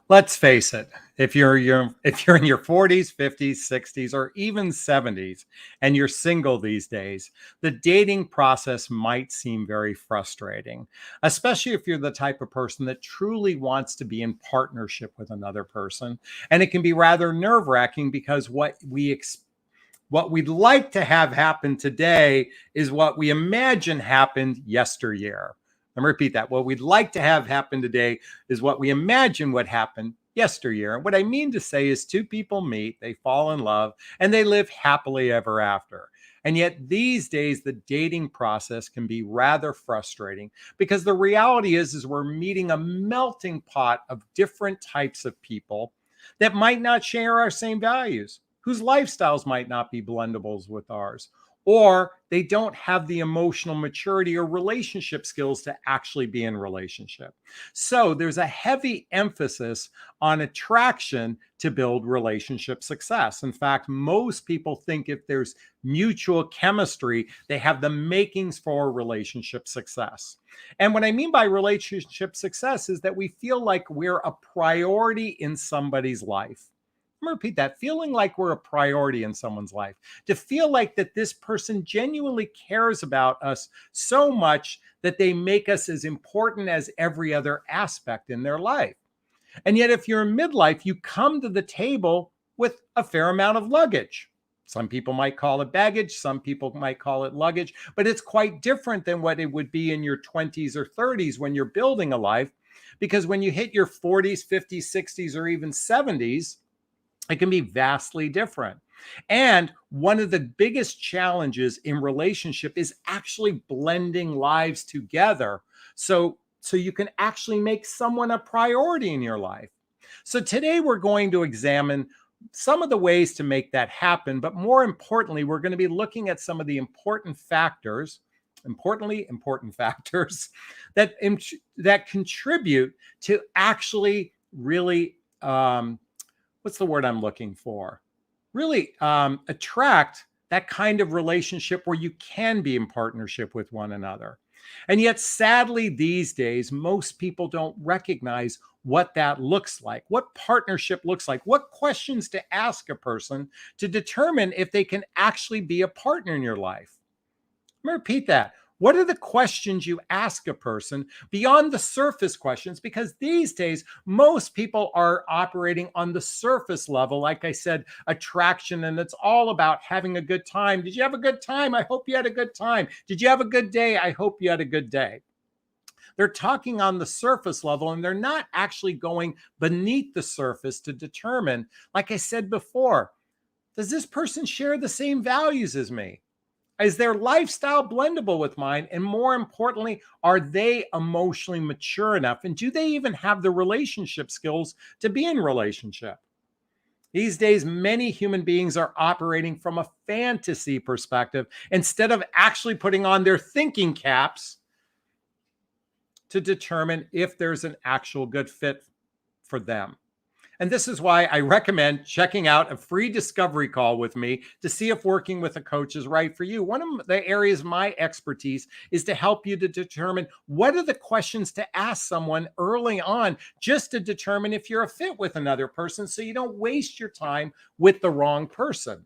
Let's face it, if you're in your 40s, 50s, 60s, or even 70s, and you're single these days, the dating process might seem very frustrating, especially if you're the type of person that truly wants to be in partnership with another person. And it can be rather nerve-wracking because what we'd like to have happen today is what we imagine happened yesteryear. Let me repeat that. What we'd like to have happen today is what we imagine would happen yesteryear. And what I mean to say is two people meet, they fall in love, and they live happily ever after. And yet these days, the dating process can be rather frustrating because the reality is we're meeting a melting pot of different types of people that might not share our same values, whose lifestyles might not be blendables with ours, or they don't have the emotional maturity or relationship skills to actually be in relationship. So there's a heavy emphasis on attraction to build relationship success. In fact, most people think if there's mutual chemistry, they have the makings for relationship success. And what I mean by relationship success is that we feel like we're a priority in somebody's life. I'm going to repeat that. Feeling like we're a priority in someone's life, to feel like that this person genuinely cares about us so much that they make us as important as every other aspect in their life. And yet, if you're in midlife, you come to the table with a fair amount of luggage. Some people might call it baggage, some people might call it luggage, but it's quite different than what it would be in your 20s or 30s when you're building a life. Because when you hit your 40s, 50s, 60s, or even 70s, it can be vastly different. And one of the biggest challenges in relationship is actually blending lives together. So you can actually make someone a priority in your life. So today we're going to examine some of the ways to make that happen. But more importantly, we're going to be looking at some of the important factors, important factors that contribute to actually really what's the word I'm looking for? Really attract that kind of relationship where you can be in partnership with one another. And yet, sadly, these days, most people don't recognize what that looks like, what partnership looks like, what questions to ask a person to determine if they can actually be a partner in your life. Let me repeat that. What are the questions you ask a person beyond the surface questions? Because these days, most people are operating on the surface level. Like I said, attraction, and it's all about having a good time. Did you have a good time? I hope you had a good time. Did you have a good day? I hope you had a good day. They're talking on the surface level, and they're not actually going beneath the surface to determine, like I said before, does this person share the same values as me? Is their lifestyle blendable with mine? And more importantly, are they emotionally mature enough? And do they even have the relationship skills to be in relationship? These days, many human beings are operating from a fantasy perspective instead of actually putting on their thinking caps to determine if there's an actual good fit for them. And this is why I recommend checking out a free discovery call with me to see if working with a coach is right for you. One of the areas of my expertise is to help you to determine what are the questions to ask someone early on, just to determine if you're a fit with another person so you don't waste your time with the wrong person.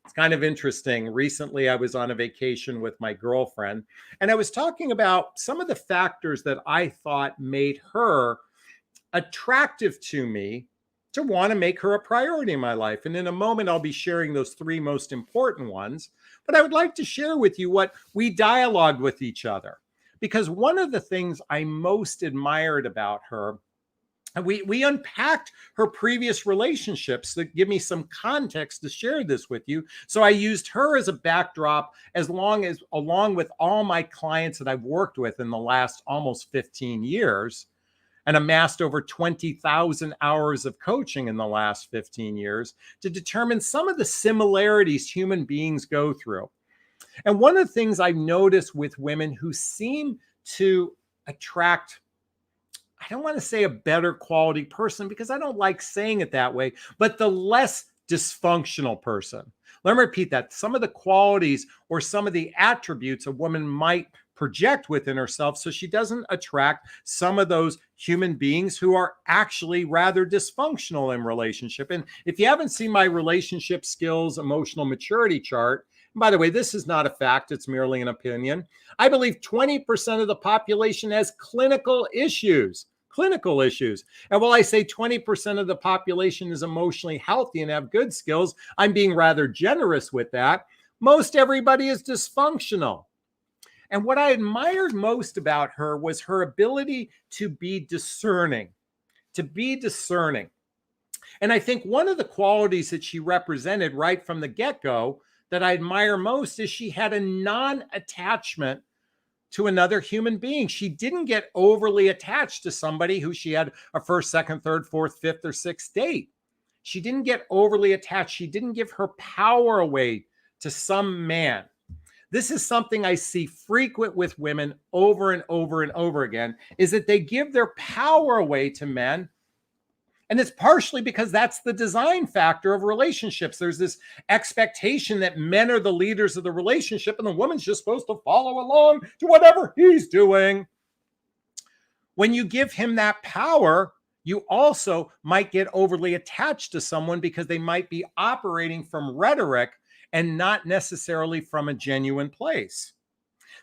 It's kind of interesting. Recently, I was on a vacation with my girlfriend, and I was talking about some of the factors that I thought made her attractive to me to want to make her a priority in my life. And in a moment, I'll be sharing those three most important ones. But I would like to share with you what we dialogued with each other. Because one of the things I most admired about her, we unpacked her previous relationships that give me some context to share this with you. So I used her as a backdrop along with all my clients that I've worked with in the last almost 15 years and amassed over 20,000 hours of coaching in the last 15 years to determine some of the similarities human beings go through. And one of the things I've noticed with women who seem to attract, I don't want to say a better quality person because I don't like saying it that way, but the less dysfunctional person. Let me repeat that. Some of the qualities or some of the attributes a woman might project within herself so she doesn't attract some of those human beings who are actually rather dysfunctional in relationship. And if you haven't seen my relationship skills, emotional maturity chart, and by the way, this is not a fact, it's merely an opinion. I believe 20% of the population has clinical issues. Clinical issues. And while I say 20% of the population is emotionally healthy and have good skills, I'm being rather generous with that. Most everybody is dysfunctional. And what I admired most about her was her ability to be discerning, to be discerning. And I think one of the qualities that she represented right from the get-go that I admire most is she had a non-attachment to another human being. She didn't get overly attached to somebody who she had a first, second, third, fourth, fifth, or sixth date. She didn't get overly attached. She didn't give her power away to some man. This is something I see frequent with women over and over and over again, is that they give their power away to men. And it's partially because that's the design factor of relationships. There's this expectation that men are the leaders of the relationship and the woman's just supposed to follow along to whatever he's doing. When you give him that power, you also might get overly attached to someone because they might be operating from rhetoric and not necessarily from a genuine place.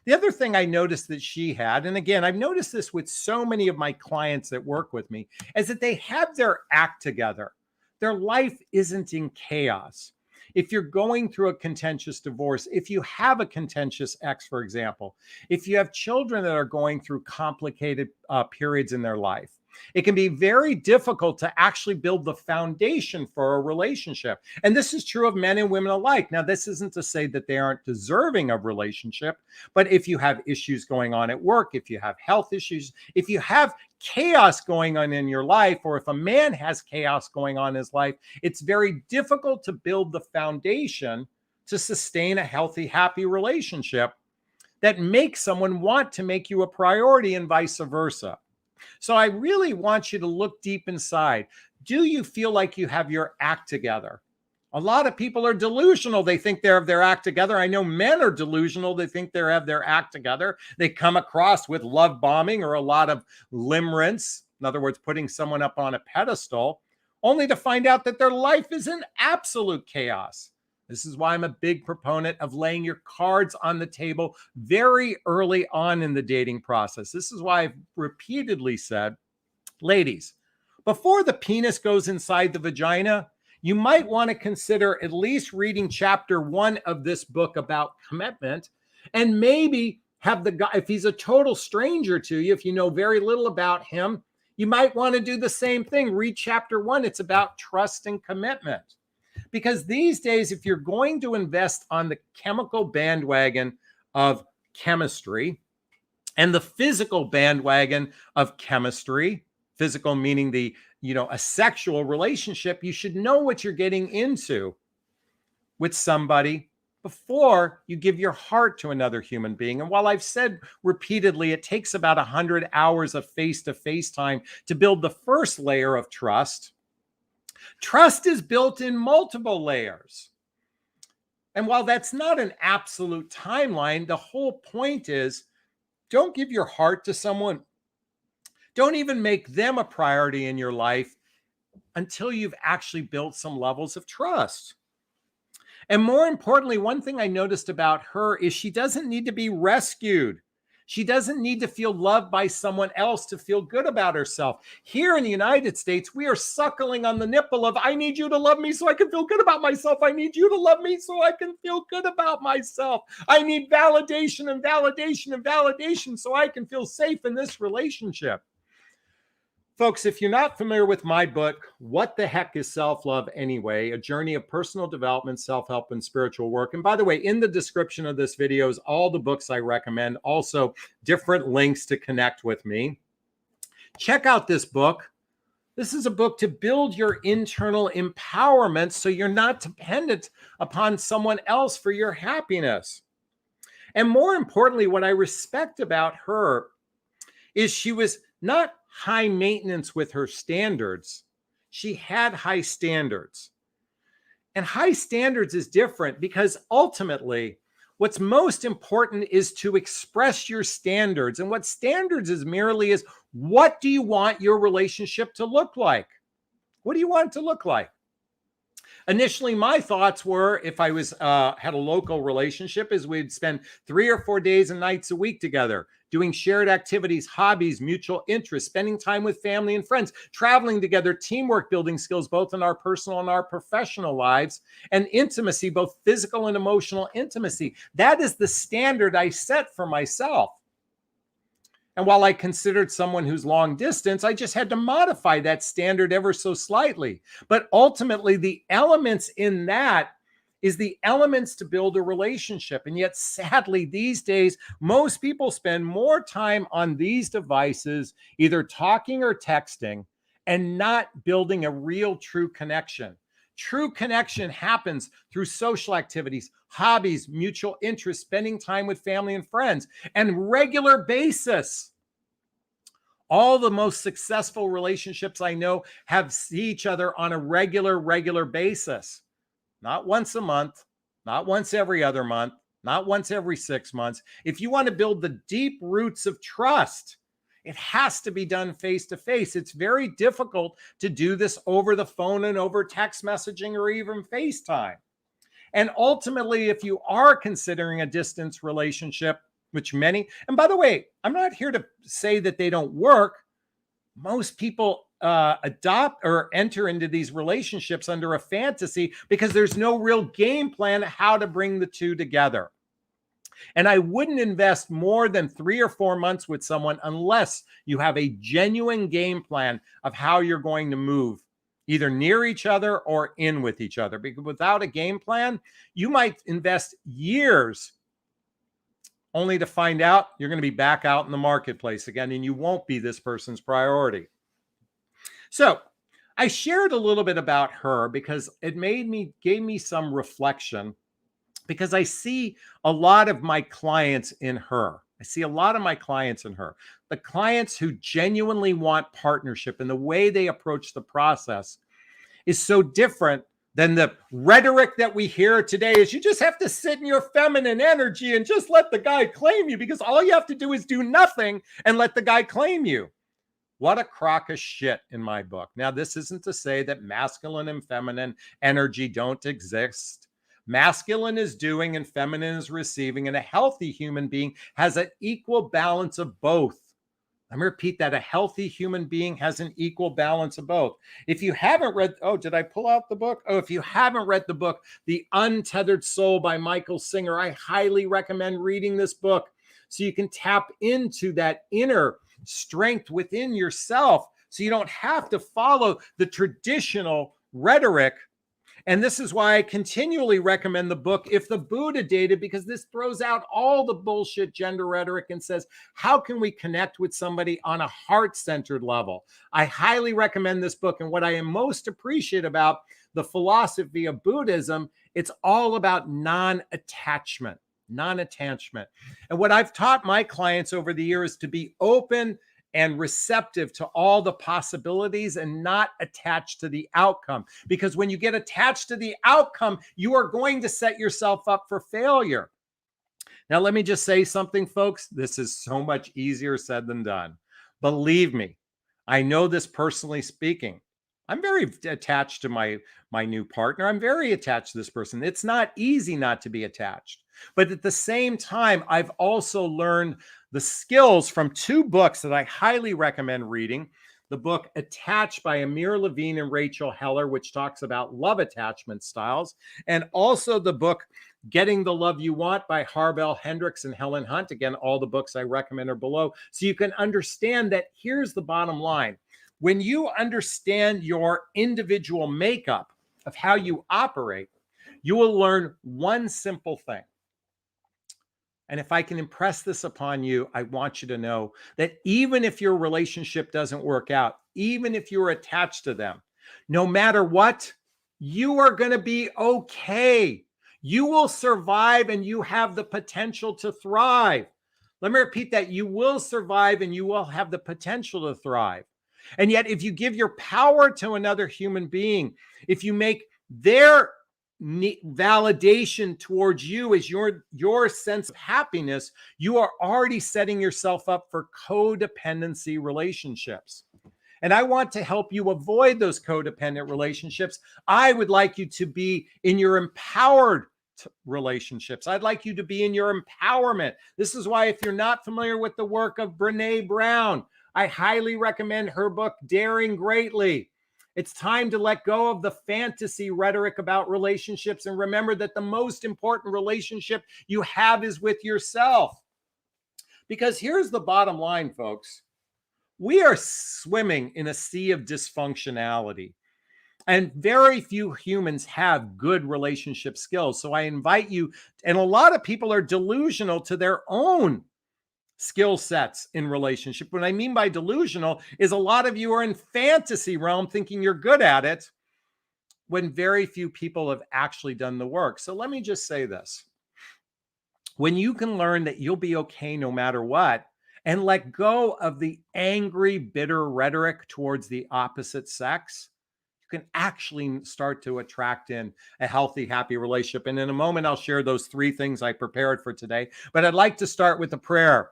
The other thing I noticed that she had, and again, I've noticed this with so many of my clients that work with me, is that they have their act together. Their life isn't in chaos. If you're going through a contentious divorce, if you have a contentious ex, for example, if you have children that are going through complicated periods in their life, it can be very difficult to actually build the foundation for a relationship. And this is true of men and women alike. Now, this isn't to say that they aren't deserving of relationship, but if you have issues going on at work, if you have health issues, if you have chaos going on in your life, or if a man has chaos going on in his life, it's very difficult to build the foundation to sustain a healthy, happy relationship that makes someone want to make you a priority and vice versa. So I really want you to look deep inside. Do you feel like you have your act together? A lot of people are delusional. They think they have their act together. I know men are delusional. They think they have their act together. They come across with love bombing or a lot of limerence. In other words, putting someone up on a pedestal, only to find out that their life is in absolute chaos. This is why I'm a big proponent of laying your cards on the table very early on in the dating process. This is why I've repeatedly said, ladies, before the penis goes inside the vagina, you might want to consider at least reading chapter 1 of this book about commitment, and maybe have the guy, if he's a total stranger to you, if you know very little about him, you might want to do the same thing. Read chapter 1. It's about trust and commitment. Because these days, if you're going to invest on the chemical bandwagon of chemistry and the physical bandwagon of chemistry, physical meaning a sexual relationship, you should know what you're getting into with somebody before you give your heart to another human being. And while I've said repeatedly, it takes about 100 hours of face-to-face time to build the first layer of trust, trust is built in multiple layers. And while that's not an absolute timeline, the whole point is, don't give your heart to someone. Don't even make them a priority in your life until you've actually built some levels of trust. And more importantly, one thing I noticed about her is she doesn't need to be rescued. She doesn't need to feel loved by someone else to feel good about herself. Here in the United States, we are suckling on the nipple of, I need you to love me so I can feel good about myself. I need you to love me so I can feel good about myself. I need validation and validation and validation so I can feel safe in this relationship. Folks, if you're not familiar with my book, What the Heck is Self-Love Anyway? A Journey of Personal Development, Self-Help, and Spiritual Work. And by the way, in the description of this video is all the books I recommend, also different links to connect with me. Check out this book. This is a book to build your internal empowerment so you're not dependent upon someone else for your happiness. And more importantly, what I respect about her is she was not high maintenance with her standards. She had high standards. And high standards is different because ultimately, What's most important is to express your standards. And what standards is merely is, what do you want your relationship to look like? What do you want it to look like? Initially, my thoughts were, if I was had a local relationship, is we'd spend 3 or 4 days and nights a week together, doing shared activities, hobbies, mutual interests, spending time with family and friends, traveling together, teamwork, building skills, both in our personal and our professional lives, and intimacy, both physical and emotional intimacy. That is the standard I set for myself. And while I considered someone who's long distance, I just had to modify that standard ever so slightly. But ultimately, the elements in that is the elements to build a relationship. And yet, sadly, these days, most people spend more time on these devices, either talking or texting, and not building a real, true connection. True connection happens through social activities, hobbies, mutual interests, spending time with family and friends, and regular basis. All the most successful relationships I know see each other on a regular basis. Not once a month, not once every other month, not once every 6 months. If you want to build the deep roots of trust, it has to be done face to face. It's very difficult to do this over the phone and over text messaging or even FaceTime. And ultimately, if you are considering a distance relationship, which many, and by the way, I'm not here to say that they don't work. Most people adopt or enter into these relationships under a fantasy because there's no real game plan how to bring the two together. And I wouldn't invest more than 3 or 4 months with someone unless you have a genuine game plan of how you're going to move either near each other or in with each other. Because without a game plan, you might invest years only to find out you're going to be back out in the marketplace again, and you won't be this person's priority. So I shared a little bit about her because it gave me some reflection, because I see a lot of my clients in her. The clients who genuinely want partnership, and the way they approach the process is so different than the rhetoric that we hear today. Is you just have to sit in your feminine energy and just let the guy claim you, because all you have to do is do nothing and let the guy claim you. What a crock of shit in my book. Now, this isn't to say that masculine and feminine energy don't exist. Masculine is doing and feminine is receiving, and a healthy human being has an equal balance of both. Let me repeat that. A healthy human being has an equal balance of both. If you haven't read, did I pull out the book? If you haven't read the book, The Untethered Soul by Michael Singer, I highly recommend reading this book so you can tap into that inner strength within yourself, so you don't have to follow the traditional rhetoric. And this is why I continually recommend the book If the Buddha Dated, because this throws out all the bullshit gender rhetoric and says, how can we connect with somebody on a heart-centered level? I highly recommend this book. And what I am most appreciate about the philosophy of Buddhism, it's all about non-attachment. And what I've taught my clients over the years is to be open and receptive to all the possibilities and not attached to the outcome. Because when you get attached to the outcome, you are going to set yourself up for failure. Now, let me just say something, folks. This is so much easier said than done. Believe me, I know this personally speaking. I'm very attached to my new partner. I'm very attached to this person. It's not easy not to be attached. But at the same time, I've also learned the skills from 2 books that I highly recommend reading. The book Attached by Amir Levine and Rachel Heller, which talks about love attachment styles. And also the book Getting the Love You Want by Harbel Hendricks and Helen Hunt. Again, all the books I recommend are below. So you can understand that here's the bottom line. When you understand your individual makeup of how you operate, you will learn one simple thing. And if I can impress this upon you, I want you to know that even if your relationship doesn't work out, even if you're attached to them, no matter what, you are going to be okay. You will survive, and you have the potential to thrive. Let me repeat that. You will survive, and you will have the potential to thrive. And yet, if you give your power to another human being, if you make their validation towards you is your sense of happiness, you are already setting yourself up for codependency relationships. And I want to help you avoid those codependent relationships. I would like you to be in your empowered relationships. I'd like you to be in your empowerment. This is why, if you're not familiar with the work of Brené Brown, I highly recommend her book, Daring Greatly. It's time to let go of the fantasy rhetoric about relationships and remember that the most important relationship you have is with yourself. Because here's the bottom line, folks. We are swimming in a sea of dysfunctionality, and very few humans have good relationship skills. So I invite you, and a lot of people are delusional to their own skill sets in relationship. What I mean by delusional is a lot of you are in fantasy realm thinking you're good at it when very few people have actually done the work. So let me just say this. When you can learn that you'll be okay no matter what, and let go of the angry, bitter rhetoric towards the opposite sex, you can actually start to attract in a healthy, happy relationship. And in a moment, I'll share those 3 things I prepared for today. But I'd like to start with a prayer.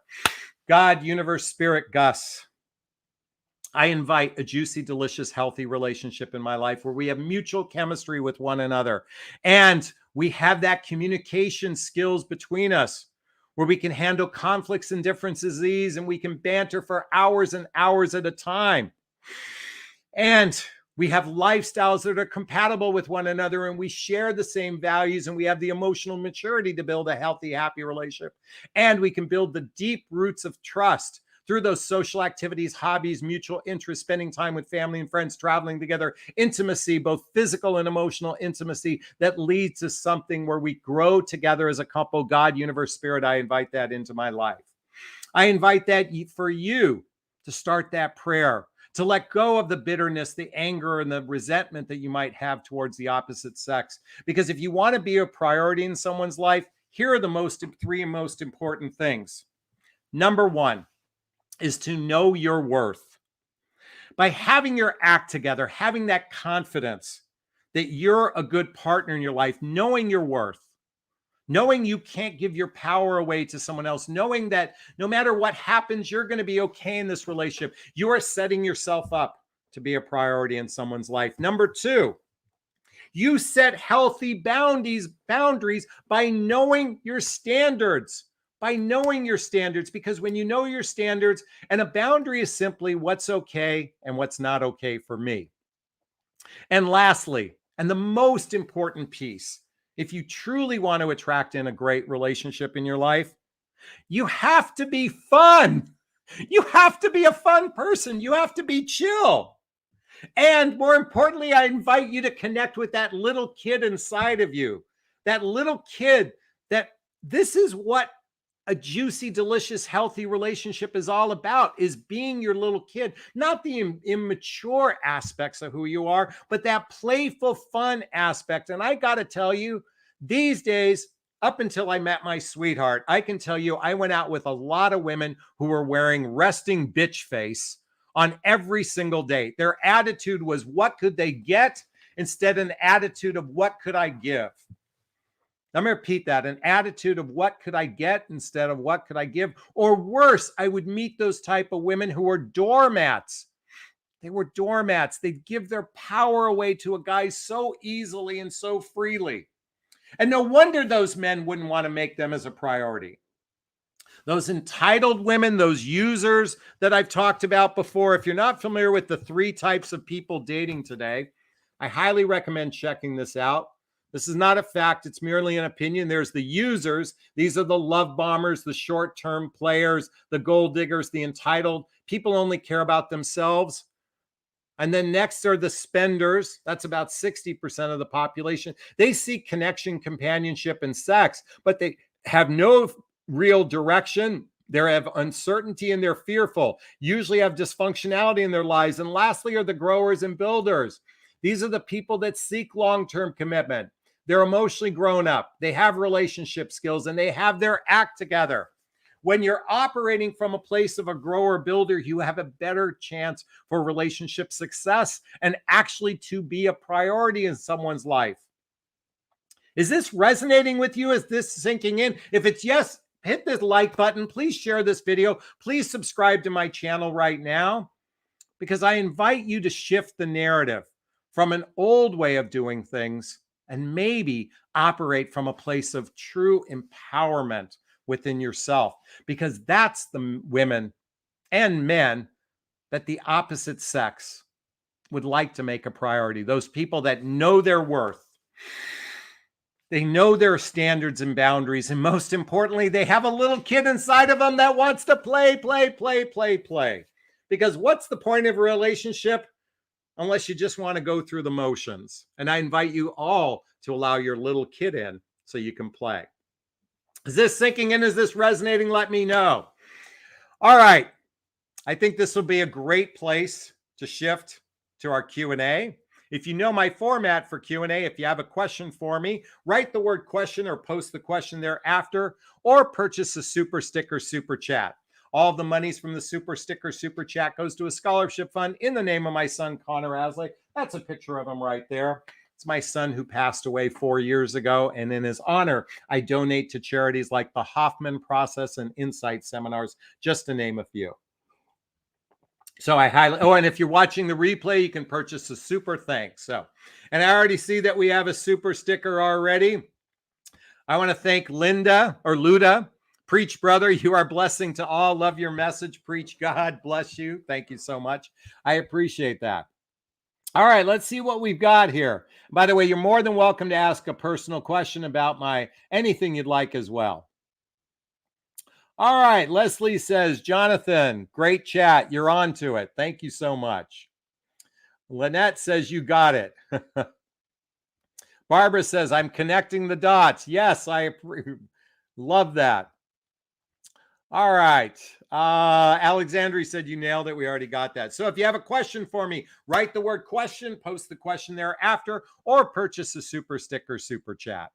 God, universe, spirit, Gus, I invite a juicy, delicious, healthy relationship in my life where we have mutual chemistry with one another. And we have that communication skills between us where we can handle conflicts and differences ease, and we can banter for hours and hours at a time. And we have lifestyles that are compatible with one another, and we share the same values, and we have the emotional maturity to build a healthy, happy relationship. And we can build the deep roots of trust through those social activities, hobbies, mutual interests, spending time with family and friends, traveling together, intimacy, both physical and emotional intimacy that leads to something where we grow together as a couple. God, universe, spirit, I invite that into my life. I invite that for you to start that prayer, to let go of the bitterness, the anger, and the resentment that you might have towards the opposite sex. Because if you want to be a priority in someone's life, here are the 3 most important things. Number 1 is to know your worth. By having your act together, having that confidence that you're a good partner in your life, knowing your worth, knowing you can't give your power away to someone else, knowing that no matter what happens, you're going to be okay in this relationship. You are setting yourself up to be a priority in someone's life. Number 2, you set healthy boundaries by knowing your standards. Because when you know your standards, and a boundary is simply what's okay and what's not okay for me. And lastly, and the most important piece, if you truly want to attract in a great relationship in your life, you have to be fun. You have to be a fun person. You have to be chill. And more importantly, I invite you to connect with that little kid inside of you. That little kid, that this is what a juicy, delicious, healthy relationship is all about, is being your little kid, not the immature aspects of who you are, but that playful, fun aspect. And I got to tell you, these days, up until I met my sweetheart, I can tell you, I went out with a lot of women who were wearing resting bitch face on every single date. Their attitude was, what could they get, instead of an attitude of what could I give? I'm going to repeat that. An attitude of what could I get instead of what could I give? Or worse, I would meet those type of women who were doormats. They were doormats. They'd give their power away to a guy so easily and so freely. And no wonder those men wouldn't want to make them as a priority. Those entitled women, those users that I've talked about before. If you're not familiar with the 3 types of people dating today, I highly recommend checking this out. This is not a fact. It's merely an opinion. There's the users. These are the love bombers, the short-term players, the gold diggers, the entitled. People only care about themselves. And then next are the spenders. That's about 60% of the population. They seek connection, companionship, and sex, but they have no real direction. They have uncertainty and they're fearful, usually have dysfunctionality in their lives. And lastly are the growers and builders. These are the people that seek long-term commitment. They're emotionally grown up. They have relationship skills and they have their act together. When you're operating from a place of a grower builder, you have a better chance for relationship success and actually to be a priority in someone's life. Is this resonating with you? Is this sinking in? If it's yes, hit the like button. Please share this video. Please subscribe to my channel right now, because I invite you to shift the narrative from an old way of doing things and maybe operate from a place of true empowerment within yourself, because that's the women and men that the opposite sex would like to make a priority. Those people that know their worth, they know their standards and boundaries, and most importantly, they have a little kid inside of them that wants to play. Because what's the point of a relationship unless you just want to go through the motions? And I invite you all to allow your little kid in so you can play. Is this sinking in? Is this resonating? Let me know. All right. I think this will be a great place to shift to our Q&A. If you know my format for Q&A, if you have a question for me, write the word question or post the question thereafter, or purchase a super sticker, super chat. All of the monies from the super sticker, super chat goes to a scholarship fund in the name of my son, Connor Aslay. That's a picture of him right there. It's my son who passed away 4 years ago. And in his honor, I donate to charities like the Hoffman Process and Insight Seminars, just to name a few. So I highly, and if you're watching the replay, you can purchase a super thanks. So, and I already see that we have a super sticker already. I want to thank Luda. Preach, brother. You are a blessing to all. Love your message. Preach, God bless you. Thank you so much. I appreciate that. All right, let's see what we've got here. By the way, you're more than welcome to ask a personal question about anything you'd like as well. All right, Leslie says, Jonathan, great chat. You're on to it. Thank you so much. Lynette says, you got it. Barbara says, I'm connecting the dots. Yes, I love that. All right. Alexandria said you nailed it. We already got that. So if you have a question for me, write the word question, post the question thereafter, or purchase a super sticker, super chat.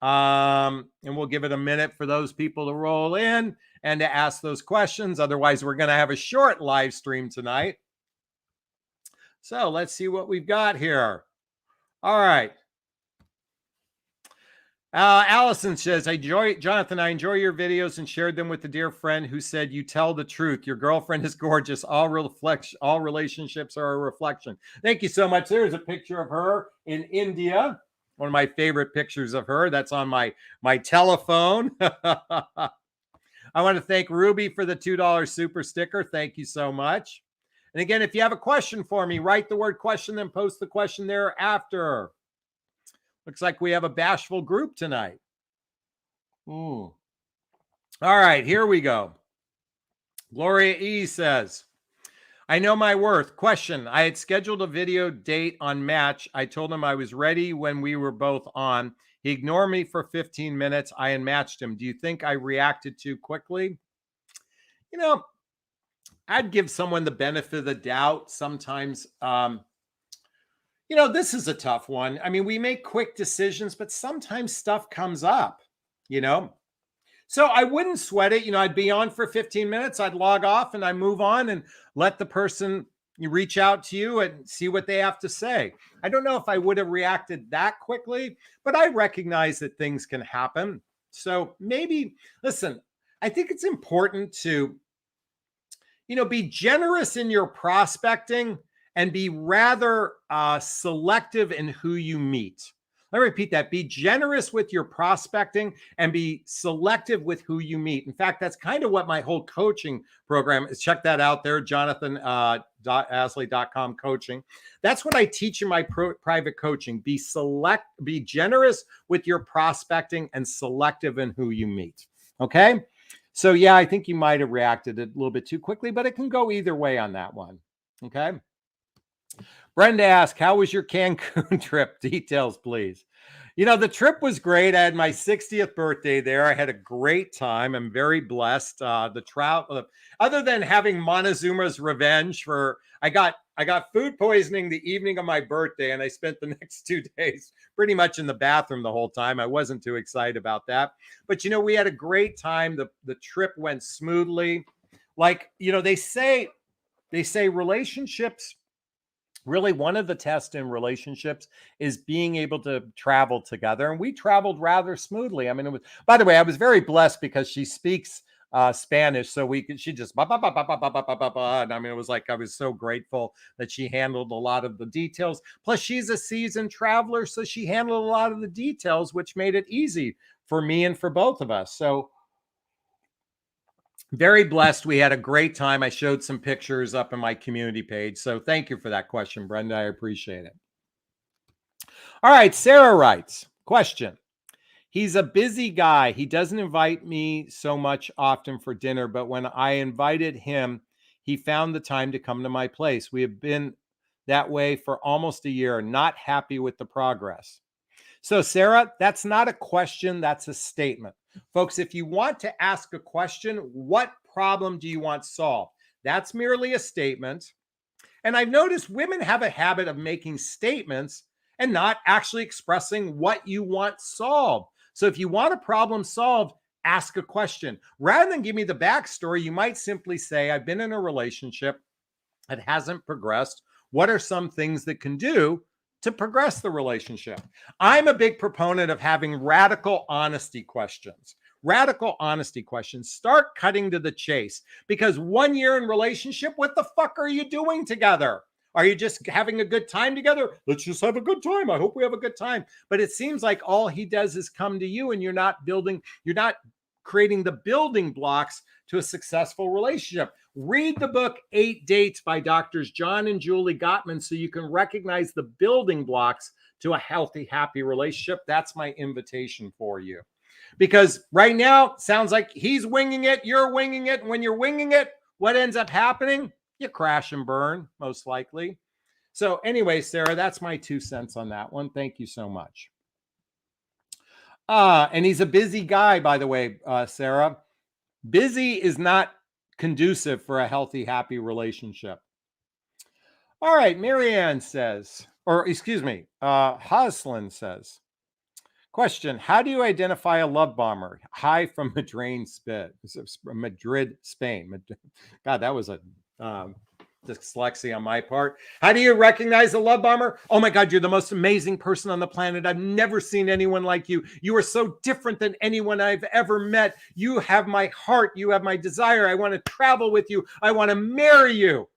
And we'll give it a minute for those people to roll in and to ask those questions. Otherwise, we're going to have a short live stream tonight. So let's see what we've got here. All right. Allison says, Jonathan, I enjoy your videos and shared them with a dear friend who said, you tell the truth. Your girlfriend is gorgeous. All relationships are a reflection. Thank you so much. There's a picture of her in India. One of my favorite pictures of her. That's on my telephone. I want to thank Ruby for the $2 super sticker. Thank you so much. And again, if you have a question for me, write the word question, then post the question thereafter. Looks like we have a bashful group tonight. All right, here we go. Gloria E says, I know my worth. Question. I had scheduled a video date on Match. I told him I was ready when we were both on. He ignored me for 15 minutes. I unmatched him. Do you think I reacted too quickly? You know, I'd give someone the benefit of the doubt sometimes. You know, this is a tough one. I mean, we make quick decisions, but sometimes stuff comes up, you know. So I wouldn't sweat it. You know, I'd be on for 15 minutes. I'd log off and I move on and let the person reach out to you and see what they have to say. I don't know if I would have reacted that quickly, but I recognize that things can happen. So maybe, listen, I think it's important to, you know, be generous in your prospecting and be rather selective in who you meet. Let me repeat that. Be generous with your prospecting and be selective with who you meet. In fact, that's kind of what my whole coaching program is. Check that out there, Jonathon.aslay.com coaching. That's what I teach in my private coaching. Be generous with your prospecting and selective in who you meet. Okay? So yeah, I think you might have reacted a little bit too quickly, but it can go either way on that one. Okay? Brenda asked, how was your Cancun trip? Details, please. You know, the trip was great. I had my 60th birthday there. I had a great time. I'm very blessed. The travel, other than having Montezuma's revenge I got food poisoning the evening of my birthday, and I spent the next 2 days pretty much in the bathroom the whole time. I wasn't too excited about that. But, you know, we had a great time. The trip went smoothly. Like, you know, they say relationships Really, one of the tests in relationships is being able to travel together. And we traveled rather smoothly. I mean, it was, by the way, I was very blessed because she speaks Spanish. So she just, ba, ba, ba, ba, ba, ba, ba, ba, ba, ba. And I mean, it was like, I was so grateful that she handled a lot of the details. Plus, she's a seasoned traveler. So she handled a lot of the details, which made it easy for me and for both of us. So, very blessed. We had a great time. I showed some pictures up in my community page. So thank you for that question, Brenda. I appreciate it. All right. Sarah writes, question. He's a busy guy. He doesn't invite me so much often for dinner, but when I invited him, he found the time to come to my place. We have been that way for almost a year, not happy with the progress. So, Sarah, that's not a question, that's a statement. Folks, if you want to ask a question, what problem do you want solved? That's merely a statement. And I've noticed women have a habit of making statements and not actually expressing what you want solved. So if you want a problem solved, ask a question. Rather than give me the backstory, you might simply say, I've been in a relationship that hasn't progressed. What are some things that can do to progress the relationship? I'm a big proponent of having radical honesty questions. Radical honesty questions. Start cutting to the chase, because 1 year in relationship, what the fuck are you doing together? Are you just having a good time together? Let's just have a good time. I hope we have a good time. But it seems like all he does is come to you, and you're not creating the building blocks to a successful relationship. Read the book 8 Dates by Doctors John and Julie Gottman so you can recognize the building blocks to a healthy, happy relationship. That's my invitation for you. Because right now, sounds like he's winging it, you're winging it. And when you're winging it, what ends up happening? You crash and burn, most likely. So anyway, Sarah, that's my 2 cents on that one. Thank you so much. And he's a busy guy, by the way, Sarah. Busy is not conducive for a healthy, happy relationship. All right, Marianne says, or excuse me, Haslin says, question, how do you identify a love bomber? Hi from Madrid, Spain. God, that was a dyslexia on my part. How do you recognize a love bomber? Oh my God, you're the most amazing person on the planet. I've never seen anyone like you. You are so different than anyone I've ever met. You have my heart. You have my desire. I want to travel with you. I want to marry you.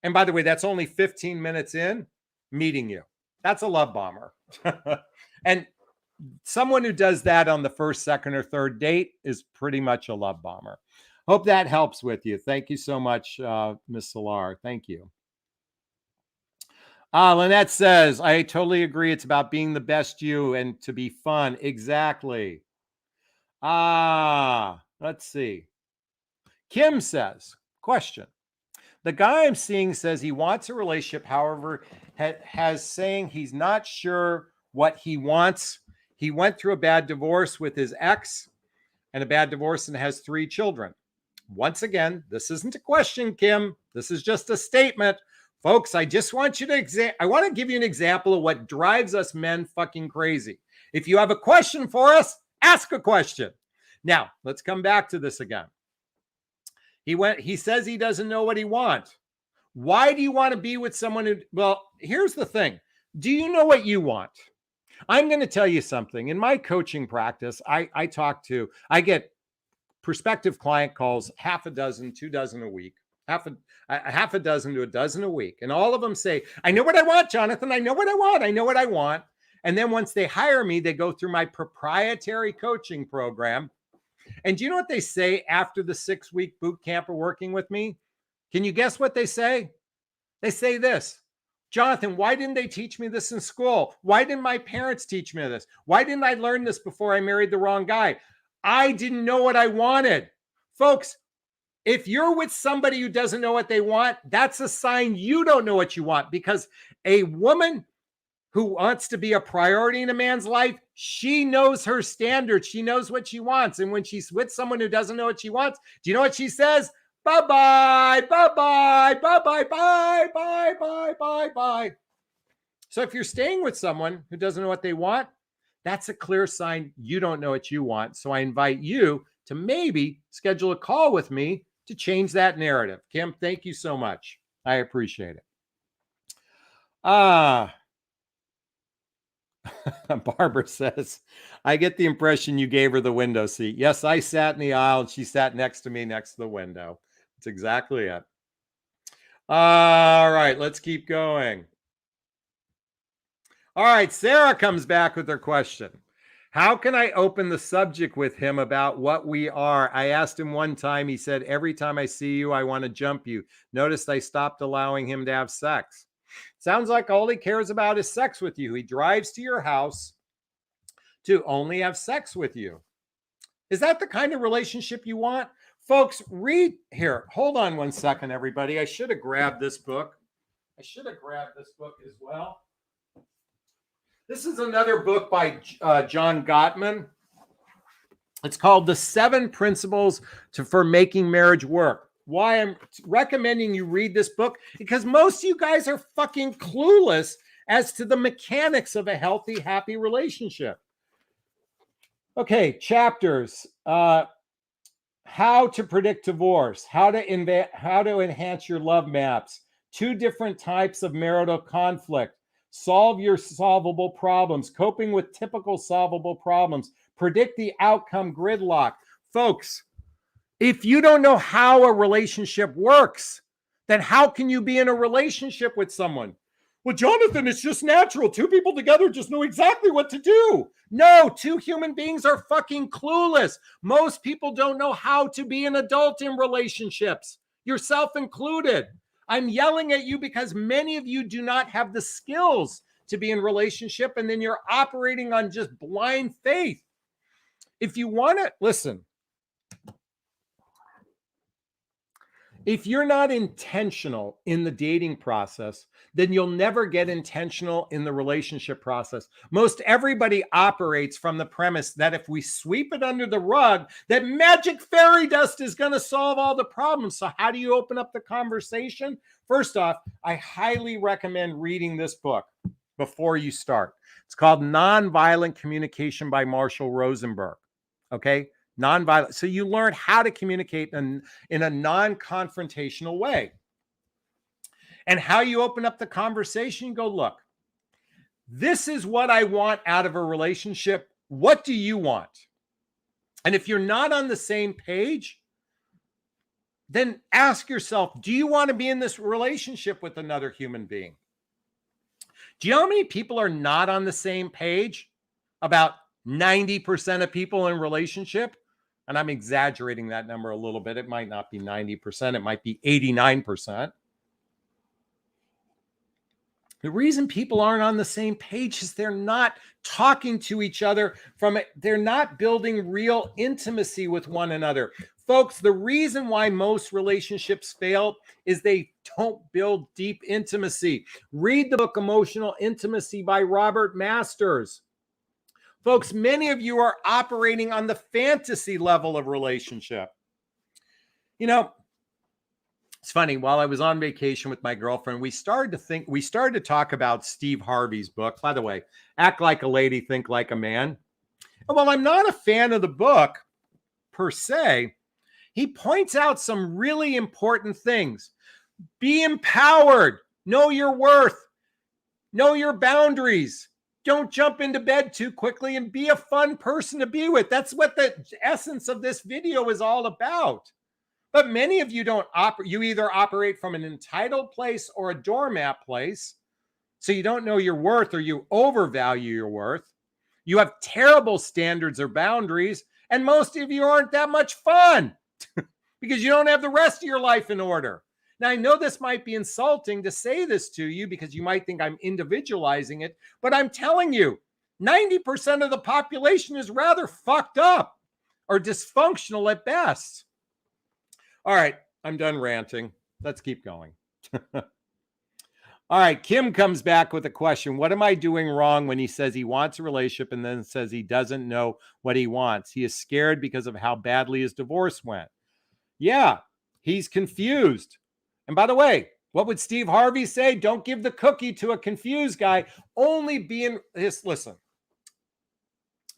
And by the way, that's only 15 minutes in meeting you. That's a love bomber. And someone who does that on the first, second, or third date is pretty much a love bomber. Hope that helps with you. Thank you so much, Ms. Solar. Thank you. Lynette says, I totally agree. It's about being the best you and to be fun. Exactly. Let's see. Kim says, question. The guy I'm seeing says he wants a relationship. However, has saying he's not sure what he wants. He went through a bad divorce with his ex and a bad divorce and has 3 children. Once again, this isn't a question, Kim. This is just a statement. Folks, I just want you to I want to give you an example of what drives us men fucking crazy. If you have a question for us, ask a question. Now, let's come back to this again. He says he doesn't know what he wants. Why do you want to be with someone who, well, here's the thing. Do you know what you want? I'm going to tell you something. In my coaching practice, I get prospective client calls, half a dozen, 2 dozen a week, half a dozen to a dozen a week. And all of them say, I know what I want, Jonathon. I know what I want. I know what I want. And then once they hire me, they go through my proprietary coaching program. And do you know what they say after the 6-week boot camp of working with me? Can you guess what they say? They say this. Jonathon, why didn't they teach me this in school? Why didn't my parents teach me this? Why didn't I learn this before I married the wrong guy? I didn't know what I wanted. Folks, if you're with somebody who doesn't know what they want, that's a sign you don't know what you want, because a woman who wants to be a priority in a man's life, she knows her standards. She knows what she wants. And when she's with someone who doesn't know what she wants, do you know what she says? Bye-bye, bye-bye, bye-bye, bye, bye, bye, bye, bye. So if you're staying with someone who doesn't know what they want, that's a clear sign you don't know what you want. So I invite you to maybe schedule a call with me to change that narrative. Kim, thank you so much. I appreciate it. Ah, Barbara says, I get the impression you gave her the window seat. Yes, I sat in the aisle and she sat next to me next to the window. That's exactly it. All right, let's keep going. All right, Sarah comes back with her question. How can I open the subject with him about what we are? I asked him one time. He said, every time I see you, I want to jump you. Noticed I stopped allowing him to have sex. Sounds like all he cares about is sex with you. He drives to your house to only have sex with you. Is that the kind of relationship you want? Folks, read here. Hold on one second, everybody. I should have grabbed this book. I should have grabbed this book as well. This is another book by John Gottman. It's called The 7 Principles for Making Marriage Work. Why I'm recommending you read this book? Because most of you guys are fucking clueless as to the mechanics of a healthy, happy relationship. Okay, chapters. How to predict divorce, how to enhance your love maps, 2 different types of marital conflict, solve your solvable problems, coping with typical solvable problems, predict the outcome gridlock. Folks, if you don't know how a relationship works, then how can you be in a relationship with someone? Well, Jonathon, it's just natural. 2 people together just know exactly what to do. No, 2 human beings are fucking clueless. Most people don't know how to be an adult in relationships, yourself included. I'm yelling at you because many of you do not have the skills to be in relationship, and then you're operating on just blind faith. If you want to, listen, if you're not intentional in the dating process, then you'll never get intentional in the relationship process. Most everybody operates from the premise that if we sweep it under the rug, that magic fairy dust is going to solve all the problems. So how do you open up the conversation? First off, I highly recommend reading this book before you start. It's called Nonviolent Communication by Marshall Rosenberg. Okay? Nonviolent. So you learn how to communicate in a non-confrontational way. And how you open up the conversation, you go, look, this is what I want out of a relationship. What do you want? And if you're not on the same page, then ask yourself, do you want to be in this relationship with another human being? Do you know how many people are not on the same page? About 90% of people in relationship. And I'm exaggerating that number a little bit. It might not be 90%. It might be 89%. The reason people aren't on the same page is they're not talking to each other they're not building real intimacy with one another. Folks, the reason why most relationships fail is they don't build deep intimacy. Read the book Emotional Intimacy by Robert Masters. Folks, many of you are operating on the fantasy level of relationship. You know, it's funny, while I was on vacation with my girlfriend, we started to talk about Steve Harvey's book. By the way, Act Like a Lady, Think Like a Man. And while I'm not a fan of the book per se, he points out some really important things. Be empowered. Know your worth. Know your boundaries. Don't jump into bed too quickly and be a fun person to be with. That's what the essence of this video is all about. But many of you don't operate. You either operate from an entitled place or a doormat place. So you don't know your worth, or you overvalue your worth. You have terrible standards or boundaries. And most of you aren't that much fun because you don't have the rest of your life in order. Now, I know this might be insulting to say this to you because you might think I'm individualizing it, but I'm telling you, 90% of the population is rather fucked up or dysfunctional at best. All right, I'm done ranting. Let's keep going. All right, Kim comes back with a question. What am I doing wrong when he says he wants a relationship and then says he doesn't know what he wants? He is scared because of how badly his divorce went. Yeah, he's confused. And by the way, what would Steve Harvey say? Don't give the cookie to a confused guy. Only be in this. Listen,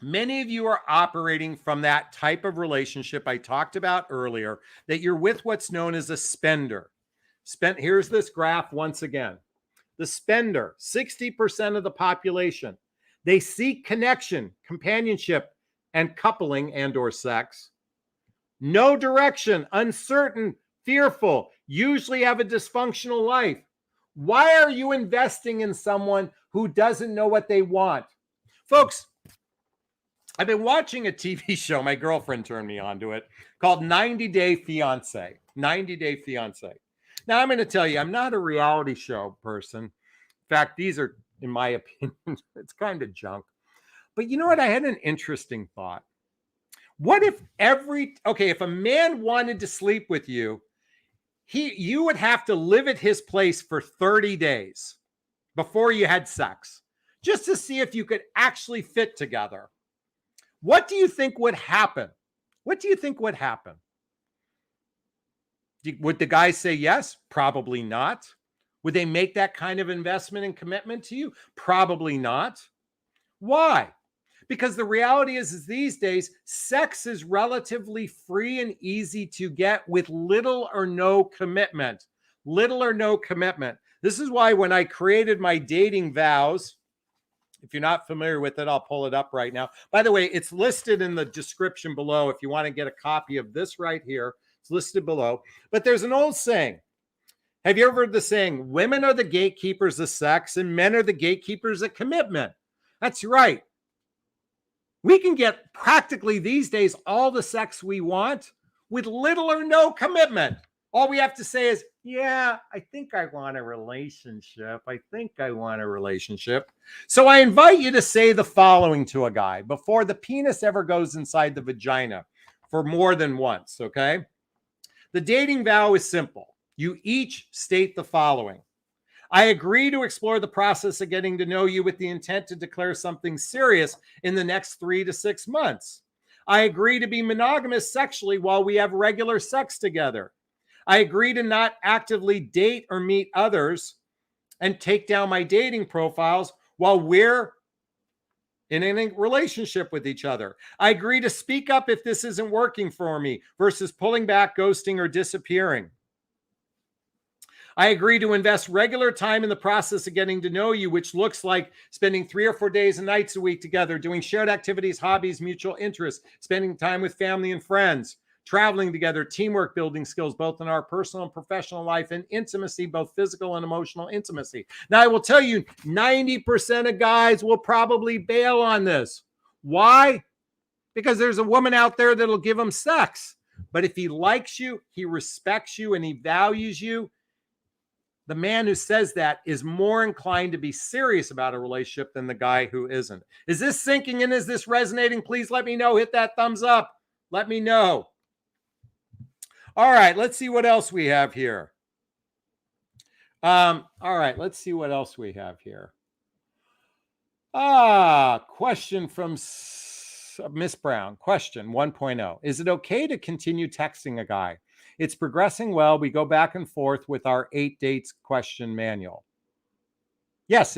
many of you are operating from that type of relationship I talked about earlier, that you're with what's known as a spender. Here's this graph once again. the spender, 60% of the population. They seek connection, companionship, and coupling and or sex. No direction, uncertain, fearful, usually have a dysfunctional life. Why are you investing in someone who doesn't know what they want? Folks, I've been watching a TV show, my girlfriend turned me on to it, called 90 Day Fiancé. 90 Day Fiancé. Now, I'm going to tell you, I'm not a reality show person. In fact, these are, in my opinion, it's kind of junk. But you know what? I had an interesting thought. What if if a man wanted to sleep with you, you would have to live at his place for 30 days before you had sex, just to see if you could actually fit together. What do you think would happen? What do you think would happen? Would the guy say yes? Probably not. Would they make that kind of investment and commitment to you? Probably not. Why? Because the reality is these days, sex is relatively free and easy to get with little or no commitment. Little or no commitment. This is why when I created my dating vows, if you're not familiar with it, I'll pull it up right now. By the way, it's listed in the description below. If you want to get a copy of this right here, it's listed below. But there's an old saying. Have you ever heard the saying, women are the gatekeepers of sex and men are the gatekeepers of commitment? That's right. We can get practically these days all the sex we want with little or no commitment. All we have to say is, yeah, I think I want a relationship. I think I want a relationship. So I invite you to say the following to a guy before the penis ever goes inside the vagina for more than once, okay? The dating vow is simple. You each state the following. I agree to explore the process of getting to know you with the intent to declare something serious in the next 3 to 6 months. I agree to be monogamous sexually while we have regular sex together. I agree to not actively date or meet others and take down my dating profiles while we're in a relationship with each other. I agree to speak up if this isn't working for me versus pulling back, ghosting, or disappearing. I agree to invest regular time in the process of getting to know you, which looks like spending 3 or 4 days and nights a week together, doing shared activities, hobbies, mutual interests, spending time with family and friends, traveling together, teamwork, building skills, both in our personal and professional life, and intimacy, both physical and emotional intimacy. Now, I will tell you, 90% of guys will probably bail on this. Why? Because there's a woman out there that'll give him sex. But if he likes you, he respects you, and he values you, the man who says that is more inclined to be serious about a relationship than the guy who isn't. Is this sinking in? Is this resonating? Please let me know. Hit that thumbs up. Let me know. All right, let's see what else we have here. All right, let's see what else we have here. Question from Miss Brown. Question 1.0. Is it okay to continue texting a guy? It's progressing well. We go back and forth with our 8 dates question manual. Yes,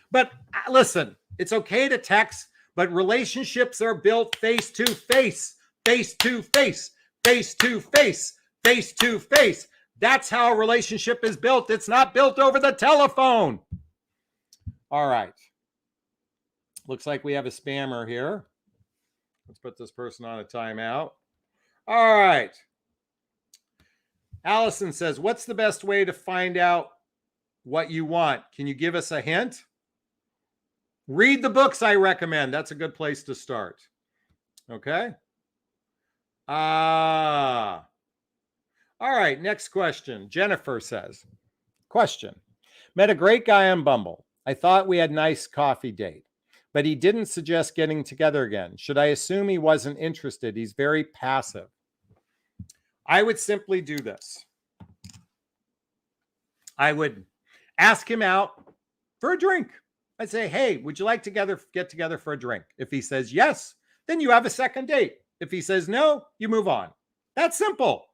but listen, it's okay to text, but relationships are built face to face, face to face, face to face, face to face. That's how a relationship is built. It's not built over the telephone. All right. Looks like we have a spammer here. Let's put this person on a timeout. All right. Allison says, what's the best way to find out what you want? Can you give us a hint? Read the books I recommend. That's a good place to start. Okay. All right. Next question. Jennifer says, question. Met a great guy on Bumble. I thought we had a nice coffee date, but he didn't suggest getting together again. Should I assume he wasn't interested? He's very passive. I would simply do this. I would ask him out for a drink. I'd say, hey, would you like to get together for a drink? If he says yes, then you have a second date. If he says no, you move on. That's simple.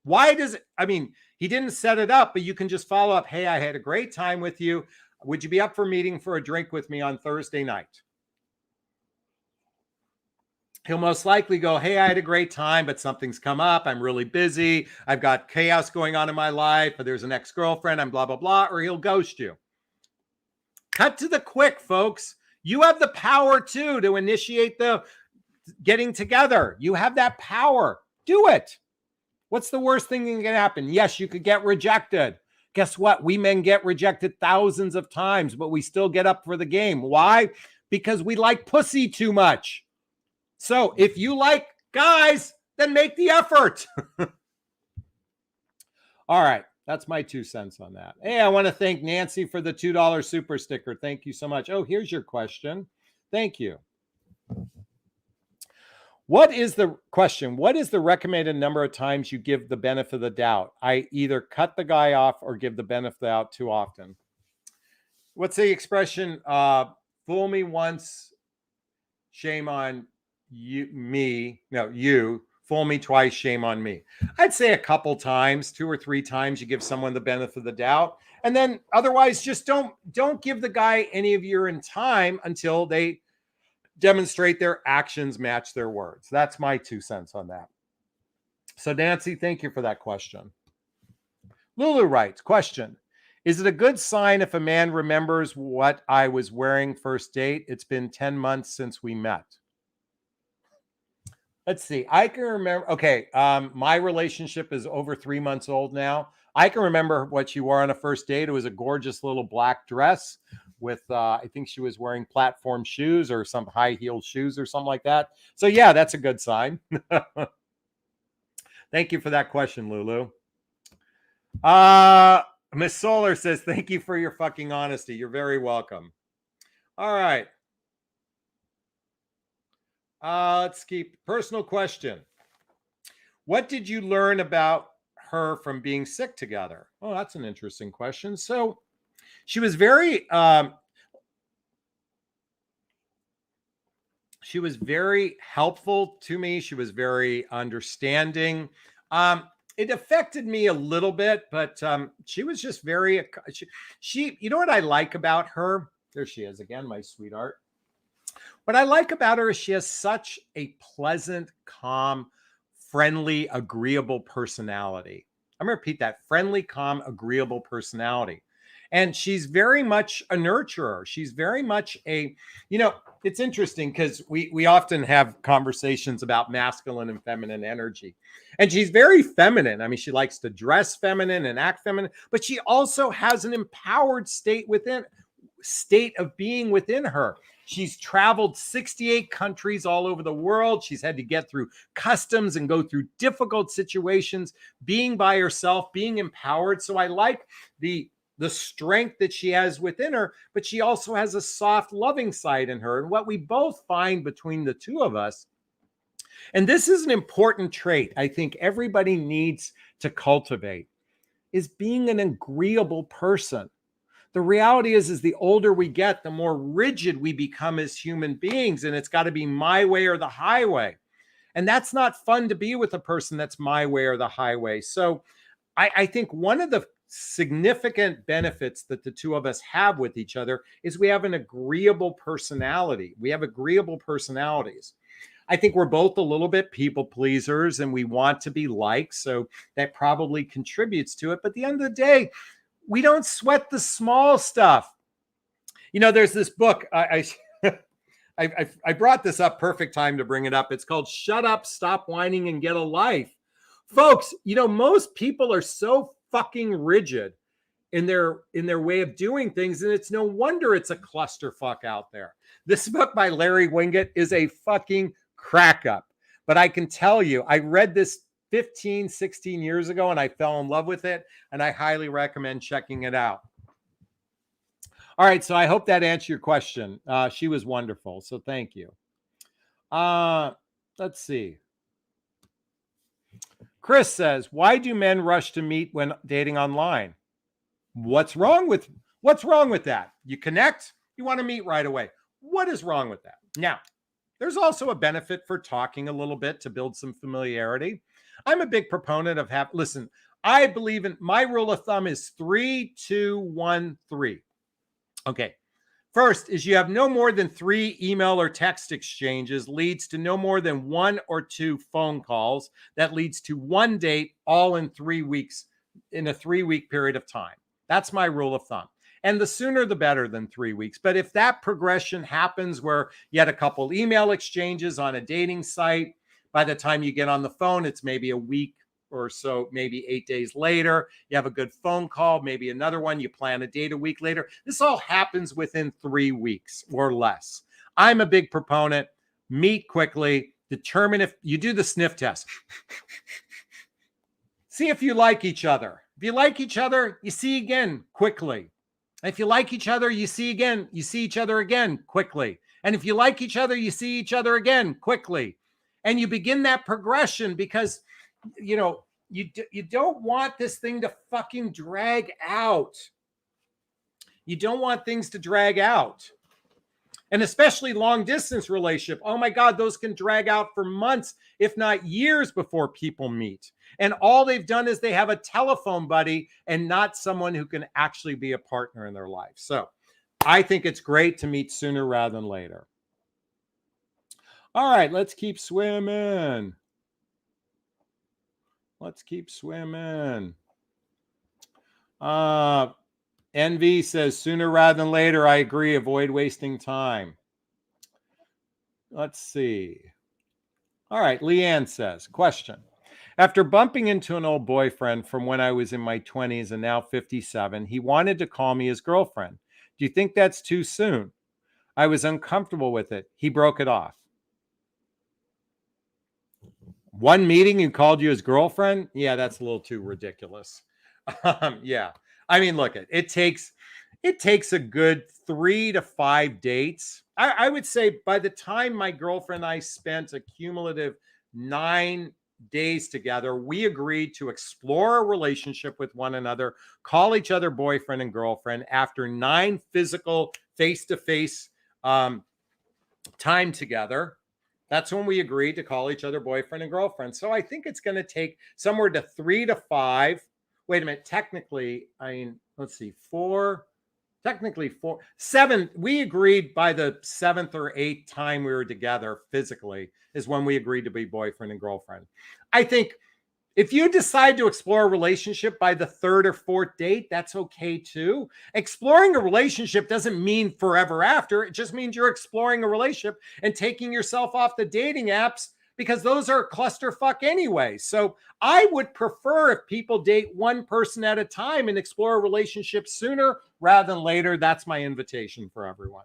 He didn't set it up, but you can just follow up. Hey, I had a great time with you. Would you be up for meeting for a drink with me on Thursday night? He'll most likely go, hey, I had a great time, but something's come up. I'm really busy. I've got chaos going on in my life. But there's an ex-girlfriend. I'm blah, blah, blah. Or he'll ghost you. Cut to the quick, folks. You have the power too to initiate the getting together. You have that power. Do it. What's the worst thing that can happen? Yes, you could get rejected. Guess what? We men get rejected thousands of times, but we still get up for the game. Why? Because we like pussy too much. So if you like guys, then make the effort. All right. That's my 2 cents on that. Hey, I want to thank Nancy for the $2 super sticker. Thank you so much. Oh, here's your question. Thank you. What is the question? What is the recommended number of times you give the benefit of the doubt? I either cut the guy off or give the benefit of the doubt too often. What's the expression? Fool me once, shame on you. Fool me twice, shame on me. I'd say a couple times, 2 or 3 times, you give someone the benefit of the doubt. And then otherwise, just don't give the guy any of your time until they demonstrate their actions match their words. That's my 2 cents on that. So Nancy, thank you for that question. Lulu writes, question, is it a good sign if a man remembers what I was wearing first date? It's been 10 months since we met. Let's see. I can remember. Okay. My relationship is over 3 months old now. I can remember what you wore on a first date. It was a gorgeous little black dress with, I think she was wearing platform shoes or some high heeled shoes or something like that. So yeah, that's a good sign. Thank you for that question, Lulu. Miss Solar says, thank you for your fucking honesty. You're very welcome. All right. Let's keep personal question. What did you learn about her from being sick together? Oh, that's an interesting question. So she was very helpful to me. She was very understanding. It affected me a little bit, but she was just very, you know what I like about her? There she is again, my sweetheart. What I like about her is she has such a pleasant, calm, friendly, agreeable personality. I'm going to repeat that: friendly, calm, agreeable personality. And she's very much a nurturer. She's very much it's interesting because we often have conversations about masculine and feminine energy. And she's very feminine. I mean, she likes to dress feminine and act feminine, but she also has an empowered state of being within her. She's traveled 68 countries all over the world. She's had to get through customs and go through difficult situations, being by herself, being empowered. So I like the strength that she has within her, but she also has a soft, loving side in her. And what we both find between the two of us, and this is an important trait I think everybody needs to cultivate, is being an agreeable person. The reality is the older we get, the more rigid we become as human beings. And it's got to be my way or the highway. And that's not fun to be with a person that's my way or the highway. So I think one of the significant benefits that the two of us have with each other is we have an agreeable personality. We have agreeable personalities. I think we're both a little bit people pleasers and we want to be liked. So that probably contributes to it. But at the end of the day, we don't sweat the small stuff. There's this book. I brought this up. Perfect time to bring it up. It's called Shut Up, Stop Whining, and Get a Life. Folks, most people are so fucking rigid in their way of doing things. And it's no wonder it's a clusterfuck out there. This book by Larry Winget is a fucking crack up. But I can tell you, I read this 15, 16 years ago, and I fell in love with it, and I highly recommend checking it out. All right, so I hope that answered your question. She was wonderful, so thank you. Let's see. Chris says, why do men rush to meet when dating online? What's wrong with that? You connect, you want to meet right away. What is wrong with that? Now, there's also a benefit for talking a little bit to build some familiarity. I'm a big proponent of listen, I believe in my rule of thumb is 3, 2, 1, 3. Okay. First is you have no more than 3 email or text exchanges leads to no more than 1 or 2 phone calls. That leads to 1 date all in 3 weeks, in a 3-week period of time. That's my rule of thumb. And the sooner the better than 3 weeks. But if that progression happens where you had a couple email exchanges on a dating site, by the time you get on the phone, it's maybe a week or so, maybe 8 days later. You have a good phone call, maybe another one. You plan a date a week later. This all happens within 3 weeks or less. I'm a big proponent. Meet quickly. Determine if you do the sniff test. See if you like each other. If you like each other, you see again quickly. If you like each other, you see each other again quickly. And if you like each other, you see each other again quickly. And you begin that progression because, you know, you don't want this thing to fucking drag out. You don't want things to drag out. And especially long distance relationship. Oh my God, those can drag out for months, if not years before people meet. And all they've done is they have a telephone buddy and not someone who can actually be a partner in their life. So I think it's great to meet sooner rather than later. All right, let's keep swimming. Let's keep swimming. NV says sooner rather than later. I agree. Avoid wasting time. Let's see. All right. Leanne says, question. After bumping into an old boyfriend from when I was in my 20s and now 57, he wanted to call me his girlfriend. Do you think that's too soon? I was uncomfortable with it. He broke it off. One meeting and called you his girlfriend? Yeah, that's a little too ridiculous. Yeah. I mean, look, it takes a good 3 to 5 dates. I would say by the time my girlfriend and I spent a cumulative 9 days together, we agreed to explore a relationship with one another, call each other boyfriend and girlfriend after 9 physical face-to-face time together. That's when we agreed to call each other boyfriend and girlfriend. So I think it's going to take somewhere to 3 to 5. Wait a minute. Technically, I mean, let's see, 7. We agreed by the 7th or 8th time we were together physically is when we agreed to be boyfriend and girlfriend. I think if you decide to explore a relationship by the 3rd or 4th date, that's okay too. Exploring a relationship doesn't mean forever after. It just means you're exploring a relationship and taking yourself off the dating apps because those are a clusterfuck anyway. So I would prefer if people date one person at a time and explore a relationship sooner rather than later. That's my invitation for everyone.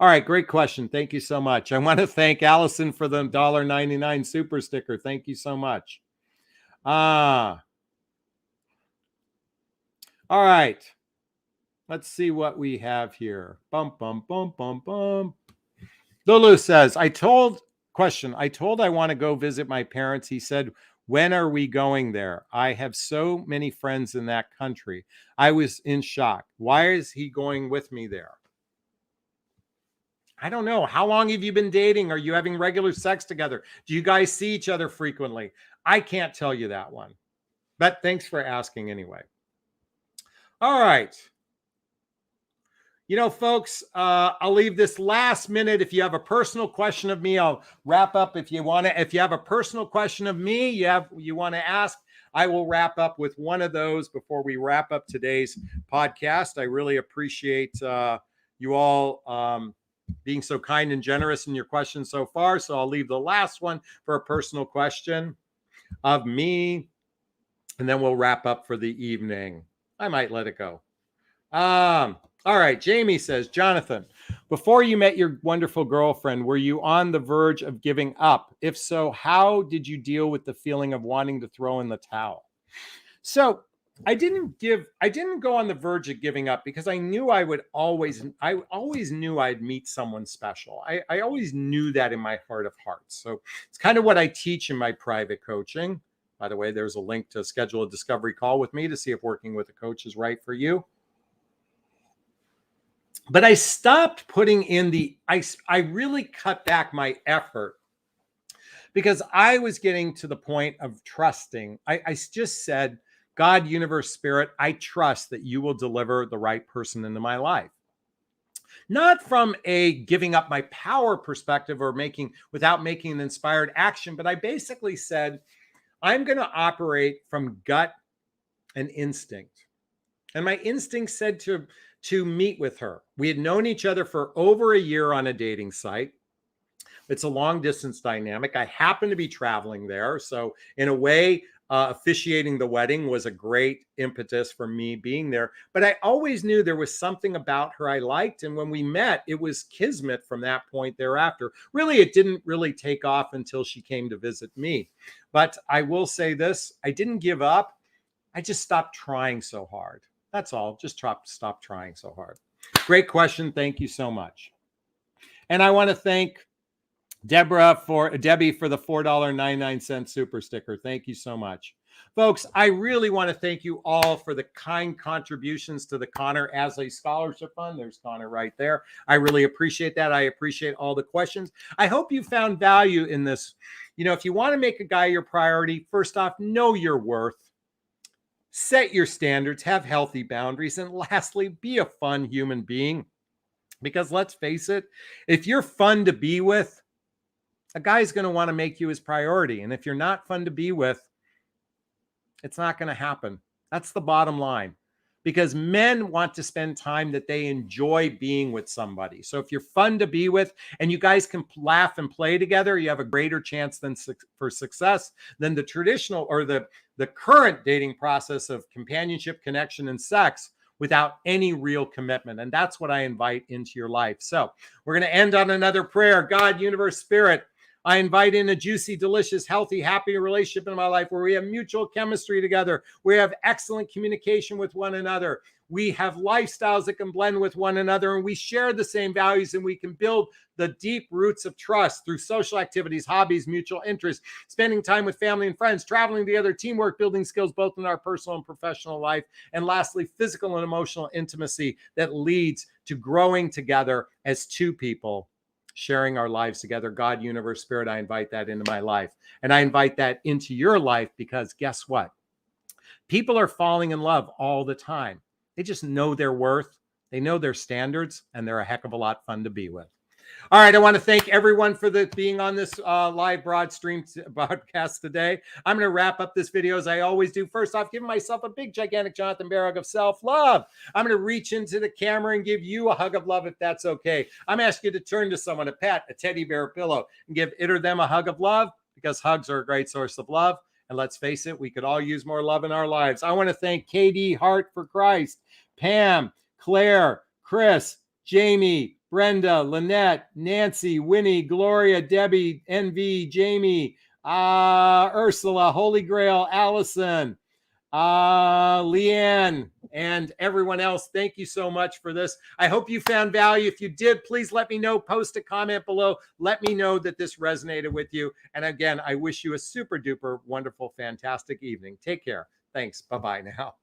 All right, great question. Thank you so much. I want to thank Allison for the $1.99 super sticker. Thank you so much. All right. Let's see what we have here. Bum, bum, bum, bum, bum. Lulu says, I told I want to go visit my parents. He said, when are we going there? I have so many friends in that country. I was in shock. Why is he going with me there? I don't know. How long have you been dating? Are you having regular sex together? Do you guys see each other frequently? I can't tell you that one. But thanks for asking anyway. All right. You know, folks, I'll leave this last minute. If you have a personal question of me, I'll wrap up. If you have a personal question of me, you want to ask, I will wrap up with one of those before we wrap up today's podcast. I really appreciate you all being so kind and generous in your questions so far. So I'll leave the last one for a personal question of me, and then we'll wrap up for the evening. I might let it go. All right. Jamie says, Jonathan, before you met your wonderful girlfriend, were you on the verge of giving up? If so, how did you deal with the feeling of wanting to throw in the towel? So I didn't go on the verge of giving up because I knew I always knew I'd meet someone special. I always knew that in my heart of hearts. So it's kind of what I teach in my private coaching. By the way, there's a link to schedule a discovery call with me to see if working with a coach is right for you. But I stopped putting in I really cut back my effort because I was getting to the point of trusting. I just said, God, universe, spirit, I trust that you will deliver the right person into my life. Not from a giving up my power perspective or without making an inspired action, but I basically said, I'm going to operate from gut and instinct. And my instinct said to meet with her. We had known each other for over a year on a dating site. It's a long distance dynamic. I happened to be traveling there. So, in a way, officiating the wedding was a great impetus for me being there. But I always knew there was something about her I liked. And when we met, it was kismet from that point thereafter. Really, it didn't really take off until she came to visit me. But I will say this, I didn't give up. I just stopped trying so hard. That's all. Just stop trying so hard. Great question. Thank you so much. And I want to thank Debbie for the $4.99 super sticker. Thank you so much. Folks, I really want to thank you all for the kind contributions to the Connor Aslay Scholarship Fund. There's Connor right there. I really appreciate that. I appreciate all the questions. I hope you found value in this. You know, if you want to make a guy your priority, first off, know your worth. Set your standards, have healthy boundaries, and lastly, be a fun human being. Because let's face it, if you're fun to be with, a guy's going to want to make you his priority. And if you're not fun to be with, it's not going to happen. That's the bottom line. Because men want to spend time that they enjoy being with somebody. So if you're fun to be with and you guys can laugh and play together, you have a greater chance for success than the traditional or the current dating process of companionship, connection, and sex without any real commitment. And that's what I invite into your life. So we're going to end on another prayer. God, universe, spirit, I invite in a juicy, delicious, healthy, happy relationship in my life where we have mutual chemistry together. We have excellent communication with one another. We have lifestyles that can blend with one another, and we share the same values, and we can build the deep roots of trust through social activities, hobbies, mutual interests, spending time with family and friends, traveling together, teamwork, building skills both in our personal and professional life, and lastly, physical and emotional intimacy that leads to growing together as two people sharing our lives together. God, universe, spirit, I invite that into my life. And I invite that into your life because guess what? People are falling in love all the time. They just know their worth. They know their standards, and they're a heck of a lot fun to be with. All right, I want to thank everyone for being on this live broadcast today. I'm going to wrap up this video as I always do. First off, giving myself a big, gigantic Jonathon Bear hug of self-love. I'm going to reach into the camera and give you a hug of love if that's okay. I'm asking you to turn to someone, a pet, a teddy bear, a pillow, and give it or them a hug of love because hugs are a great source of love. And let's face it, we could all use more love in our lives. I want to thank Katie, Heart for Christ, Pam, Claire, Chris, Jamie, Brenda, Lynette, Nancy, Winnie, Gloria, Debbie, NV, Jamie, Ursula, Holy Grail, Allison, Leanne, and everyone else. Thank you so much for this. I hope you found value. If you did, please let me know. Post a comment below. Let me know that this resonated with you. And again, I wish you a super duper wonderful, fantastic evening. Take care. Thanks. Bye-bye now.